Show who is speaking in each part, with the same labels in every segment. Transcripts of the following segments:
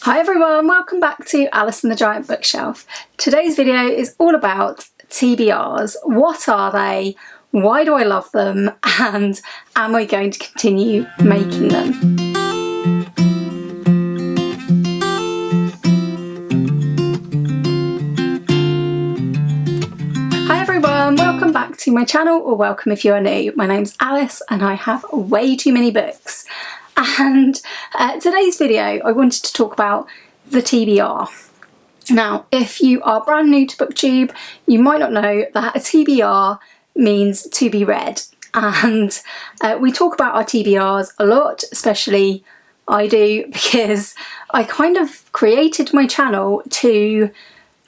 Speaker 1: Hi everyone, welcome back to Alice and the Giant Bookshelf. Today's video is all about TBRs. What are they? Why do I love them? And am I going to continue making them? Hi everyone, welcome back to my channel, or welcome if you are new. My name's Alice and I have way too many books. And today's video I wanted to talk about the TBR. Now, if you are brand new to Booktube, you might not know that a TBR means to be read, and we talk about our TBRs a lot, especially I do, because I kind of created my channel to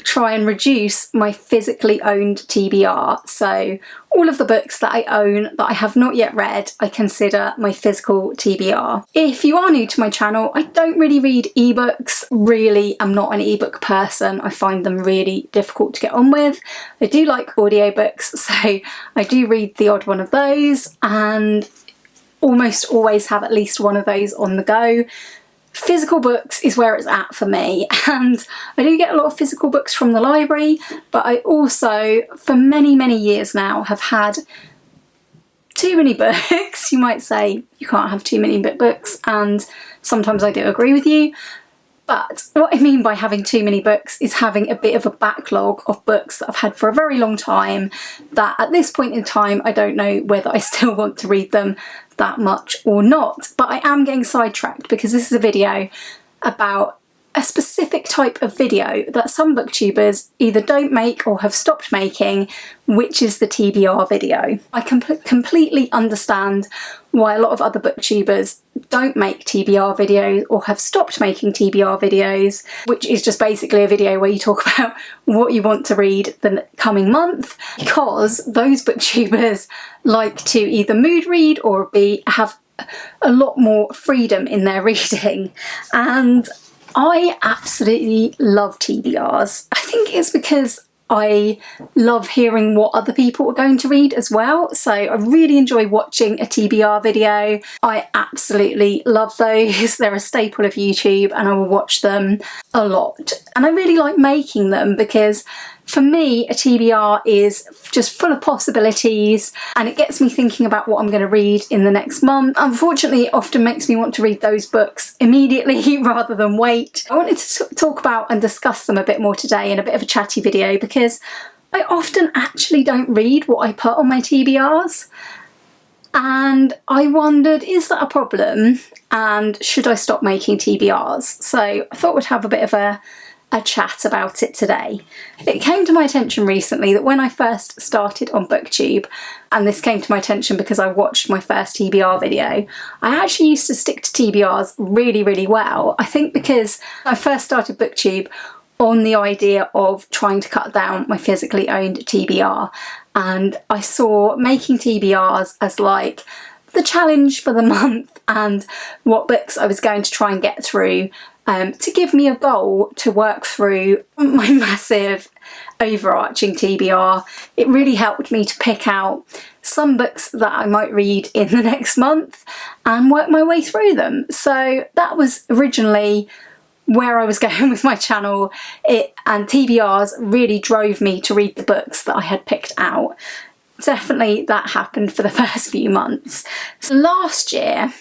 Speaker 1: try and reduce my physically owned TBR. So all of the books that I own that I have not yet read, I consider my physical TBR. If you are new to my channel, I don't really read ebooks. Really, I'm not an ebook person. I find them really difficult to get on with. I do like audiobooks, so I do read the odd one of those and almost always have at least one of those on the go. Physical books is where it's at for me, and I do get a lot of physical books from the library, but I also, for many years now, have had too many books. You might say you can't have too many books, and sometimes I do agree with you, but what I mean by having too many books is having a bit of a backlog of books that I've had for a very long time, that at this point in time I don't know whether I still want to read them that much or not. But I am getting sidetracked because this is a video about a specific type of video that some booktubers either don't make or have stopped making, which is the TBR video. I completely understand why a lot of other booktubers don't make TBR videos or have stopped making TBR videos, which is just basically a video where you talk about what you want to read the coming month, because those booktubers like to either mood read or have a lot more freedom in their reading. And I absolutely love TBRs. I think it's because I love hearing what other people are going to read as well. So I really enjoy watching a TBR video. I absolutely love those. They're a staple of YouTube and I will watch them a lot. And I really like making them because for me, a TBR is just full of possibilities and it gets me thinking about what I'm going to read in the next month. Unfortunately, it often makes me want to read those books immediately rather than wait. I wanted to talk about and discuss them a bit more today in a bit of a chatty video because I often actually don't read what I put on my TBRs. And I wondered, is that a problem? And should I stop making TBRs? So I thought we'd have a bit of a chat about it today. It came to my attention recently that when I first started on Booktube, and this came to my attention because I watched my first TBR video, I actually used to stick to TBRs really well. I think because I first started Booktube on the idea of trying to cut down my physically owned TBR, and I saw making TBRs as like the challenge for the month and what books I was going to try and get through to give me a goal to work through my massive overarching TBR. It really helped me to pick out some books that I might read in the next month and work my way through them. So that was originally where I was going with my channel, and TBRs really drove me to read the books that I had picked out. Definitely that happened for the first few months. So last year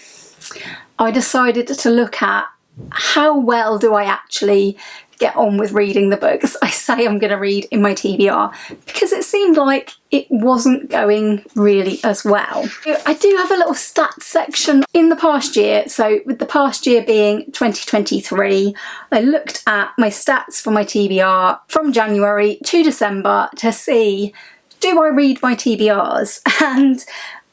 Speaker 1: I decided to look at how well do I actually get on with reading the books I say I'm going to read in my TBR, because it seemed like it wasn't going really as well. I do have a little stats section in the past year, so with the past year being 2023, I looked at my stats for my TBR from January to December to see, do I read my TBRs? And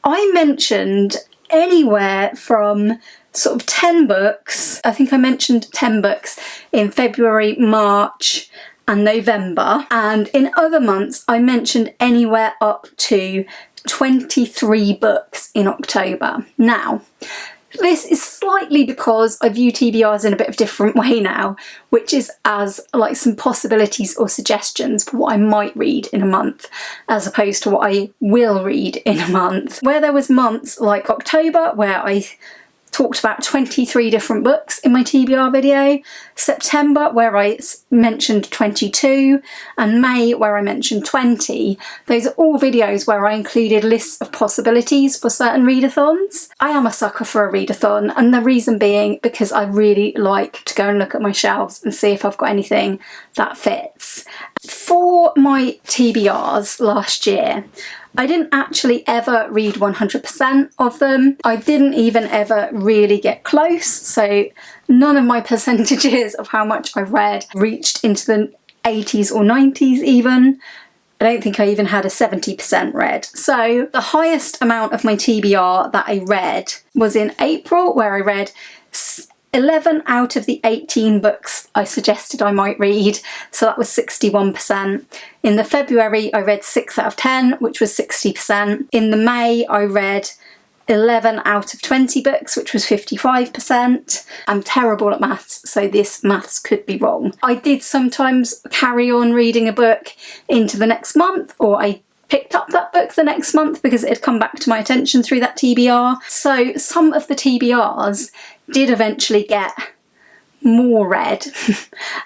Speaker 1: I mentioned anywhere from sort of 10 books. I think I mentioned 10 books in February, March and November, and in other months I mentioned anywhere up to 23 books in October. Now, this is slightly because I view TBRs in a bit of a different way now, which is as like some possibilities or suggestions for what I might read in a month, as opposed to what I will read in a month. Where there was months like October where I talked about 23 different books in my TBR video, September where I mentioned 22, and May where I mentioned 20. Those are all videos where I included lists of possibilities for certain readathons. I am a sucker for a readathon, and the reason being because I really like to go and look at my shelves and see if I've got anything that fits. For my TBRs last year, I didn't actually ever read 100% of them. I didn't even ever really get close, so none of my percentages of how much I read reached into the 80s or 90s even. I don't think I even had a 70% read. So the highest amount of my TBR that I read was in April, where I read 11 out of the 18 books I suggested I might read, so that was 61%. In the February I read 6 out of 10, which was 60%. In the May I read 11 out of 20 books, which was 55%. I'm terrible at maths, so this maths could be wrong. I did sometimes carry on reading a book into the next month, or I picked up that book the next month because it had come back to my attention through that TBR. So some of the TBRs did eventually get more read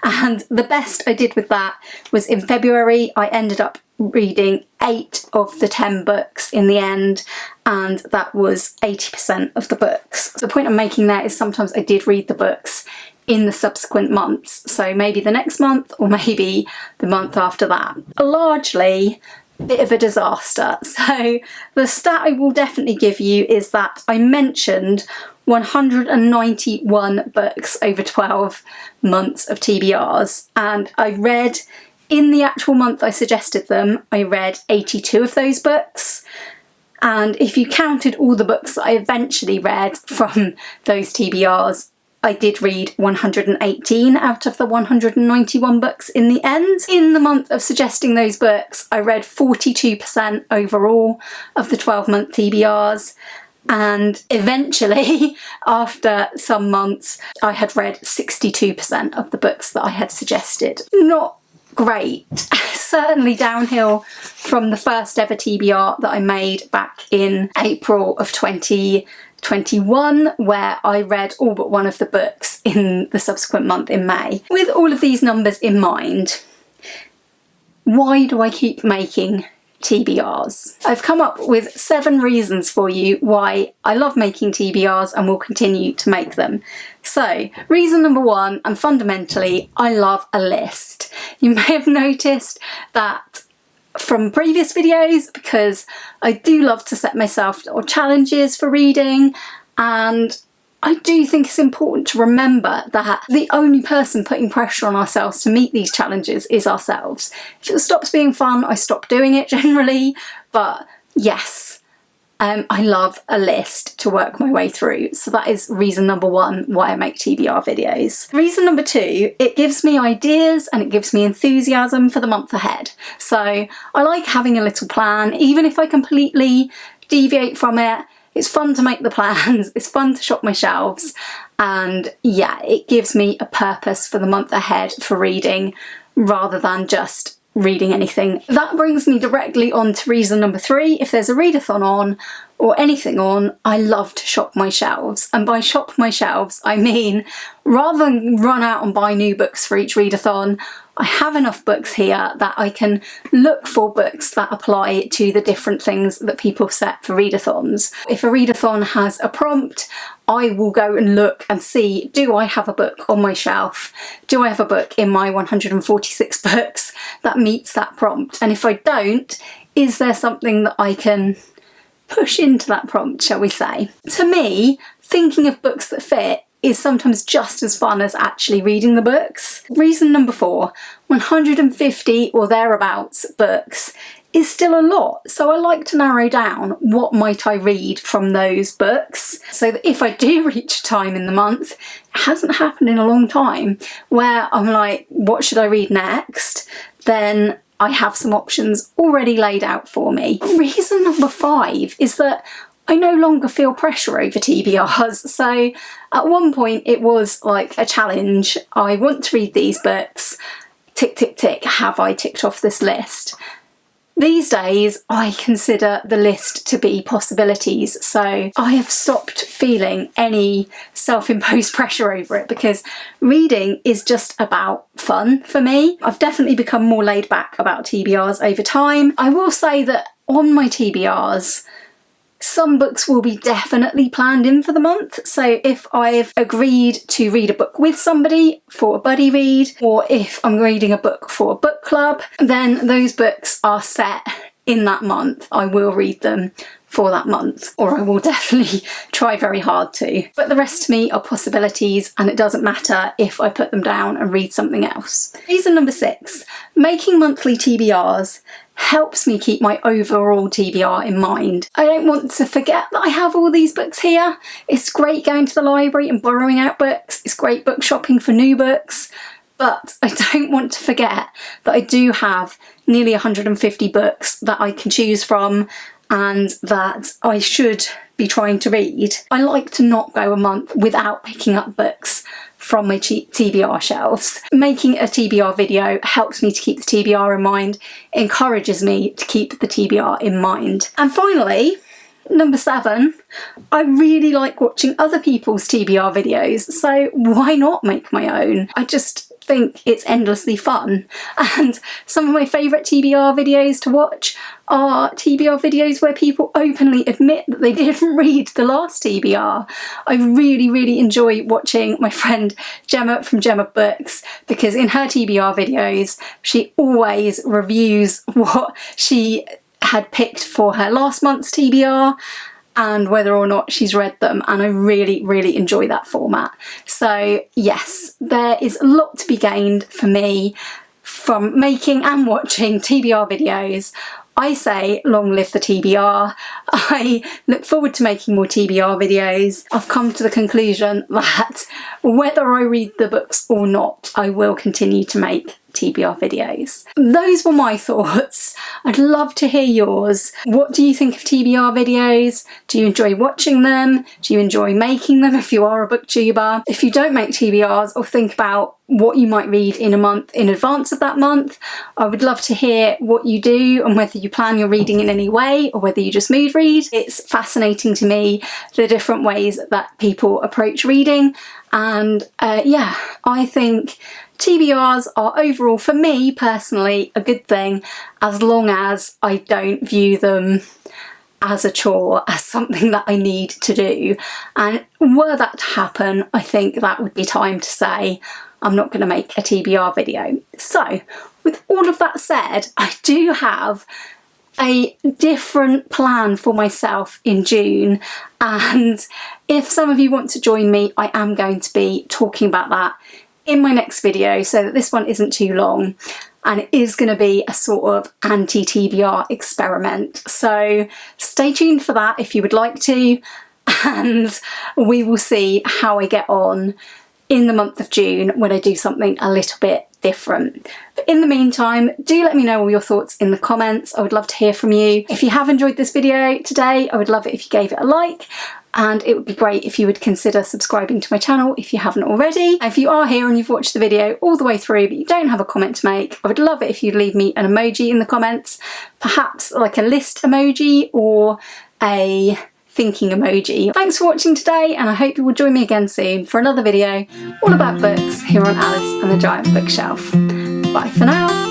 Speaker 1: and the best I did with that was in February. I ended up reading 8 of the 10 books in the end, and that was 80% of the books. The point I'm making there is sometimes I did read the books in the subsequent months, so maybe the next month or maybe the month after that. Largely bit of a disaster. So the stat I will definitely give you is that I mentioned 191 books over 12 months of TBRs, and I read, in the actual month I suggested them, I read 82 of those books. And if you counted all the books that I eventually read from those TBRs, I did read 118 out of the 191 books in the end. In the month of suggesting those books, I read 42% overall of the 12-month TBRs, and eventually, after some months, I had read 62% of the books that I had suggested. Not great. Certainly downhill from the first ever TBR that I made back in April of 2021, where I read all but one of the books in the subsequent month in May. With all of these numbers in mind, why do I keep making TBRs? I've come up with 7 reasons for you why I love making TBRs and will continue to make them. So, reason number 1, and fundamentally, I love a list. You may have noticed that from previous videos, because I do love to set myself little challenges for reading, and I do think it's important to remember that the only person putting pressure on ourselves to meet these challenges is ourselves. If it stops being fun, I stop doing it generally, but yes, I love a list to work my way through. So that is reason number 1 why I make TBR videos. Reason number 2, it gives me ideas and it gives me enthusiasm for the month ahead. So I like having a little plan, even if I completely deviate from it. It's fun to make the plans, it's fun to shop my shelves, and yeah, it gives me a purpose for the month ahead for reading rather than just reading anything. That brings me directly on to reason number 3. If there's a readathon on or anything on, I love to shop my shelves. And by shop my shelves, I mean rather than run out and buy new books for each readathon, I have enough books here that I can look for books that apply to the different things that people set for readathons. If a readathon has a prompt, I will go and look and see, do I have a book on my shelf? Do I have a book in my 146 books that meets that prompt? And if I don't, is there something that I can push into that prompt, shall we say? To me, thinking of books that fit is sometimes just as fun as actually reading the books. Reason number 4, 150 or thereabouts books is still a lot, so I like to narrow down what might I read from those books, so that if I do reach a time in the month, it hasn't happened in a long time, where I'm like, what should I read next? Then I have some options already laid out for me. Reason number 5 is that I no longer feel pressure over TBRs. So at one point it was like a challenge. I want to read these books. Tick, tick, tick. Have I ticked off this list? These days I consider the list to be possibilities, so I have stopped feeling any self-imposed pressure over it because reading is just about fun for me. I've definitely become more laid back about TBRs over time. I will say that on my TBRs, some books will be definitely planned in for the month. So if I've agreed to read a book with somebody for a buddy read, or if I'm reading a book for a book club, then those books are set in that month. I will read them for that month, or I will definitely try very hard to. But the rest to me are possibilities, and it doesn't matter if I put them down and read something else. Reason number 6, making monthly TBRs helps me keep my overall TBR in mind. I don't want to forget that I have all these books here. It's great going to the library and borrowing out books. It's great book shopping for new books. But I don't want to forget that I do have nearly 150 books that I can choose from and that I should be trying to read. I like to not go a month without picking up books from my TBR shelves. Making a TBR video helps me to keep the TBR in mind, encourages me to keep the TBR in mind. And finally, number 7, I really like watching other people's TBR videos, so why not make my own? I just think it's endlessly fun, and some of my favourite TBR videos to watch are TBR videos where people openly admit that they didn't read the last TBR. I really enjoy watching my friend Gemma from Gemma Books, because in her TBR videos she always reviews what she had picked for her last month's TBR and whether or not she's read them, and I really enjoy that format. So yes, there is a lot to be gained for me from making and watching TBR videos. I say long live the TBR. I look forward to making more TBR videos. I've come to the conclusion that whether I read the books or not, I will continue to make TBR videos. Those were my thoughts. I'd love to hear yours. What do you think of TBR videos? Do you enjoy watching them? Do you enjoy making them if you are a booktuber? If you don't make TBRs, or think about what you might read in a month in advance of that month, I would love to hear what you do and whether you plan your reading in any way or whether you just mood read. It's fascinating to me the different ways that people approach reading, and yeah, I think TBRs are overall, for me personally, a good thing as long as I don't view them as a chore, as something that I need to do. And were that to happen, I think that would be time to say I'm not going to make a TBR video. So with all of that said, I do have a different plan for myself in June, and if some of you want to join me, I am going to be talking about that in my next video so that this one isn't too long, and it is going to be a sort of anti-TBR experiment. So stay tuned for that if you would like to, and we will see how I get on in the month of June when I do something a little bit different. But in the meantime, do let me know all your thoughts in the comments. I would love to hear from you. If you have enjoyed this video today, I would love it if you gave it a like, and it would be great if you would consider subscribing to my channel if you haven't already. And if you are here and you've watched the video all the way through but you don't have a comment to make, I would love it if you'd leave me an emoji in the comments, perhaps like a list emoji or a thinking emoji. Thanks for watching today, and I hope you will join me again soon for another video all about books here on Alice and the Giant Bookshelf. Bye for now.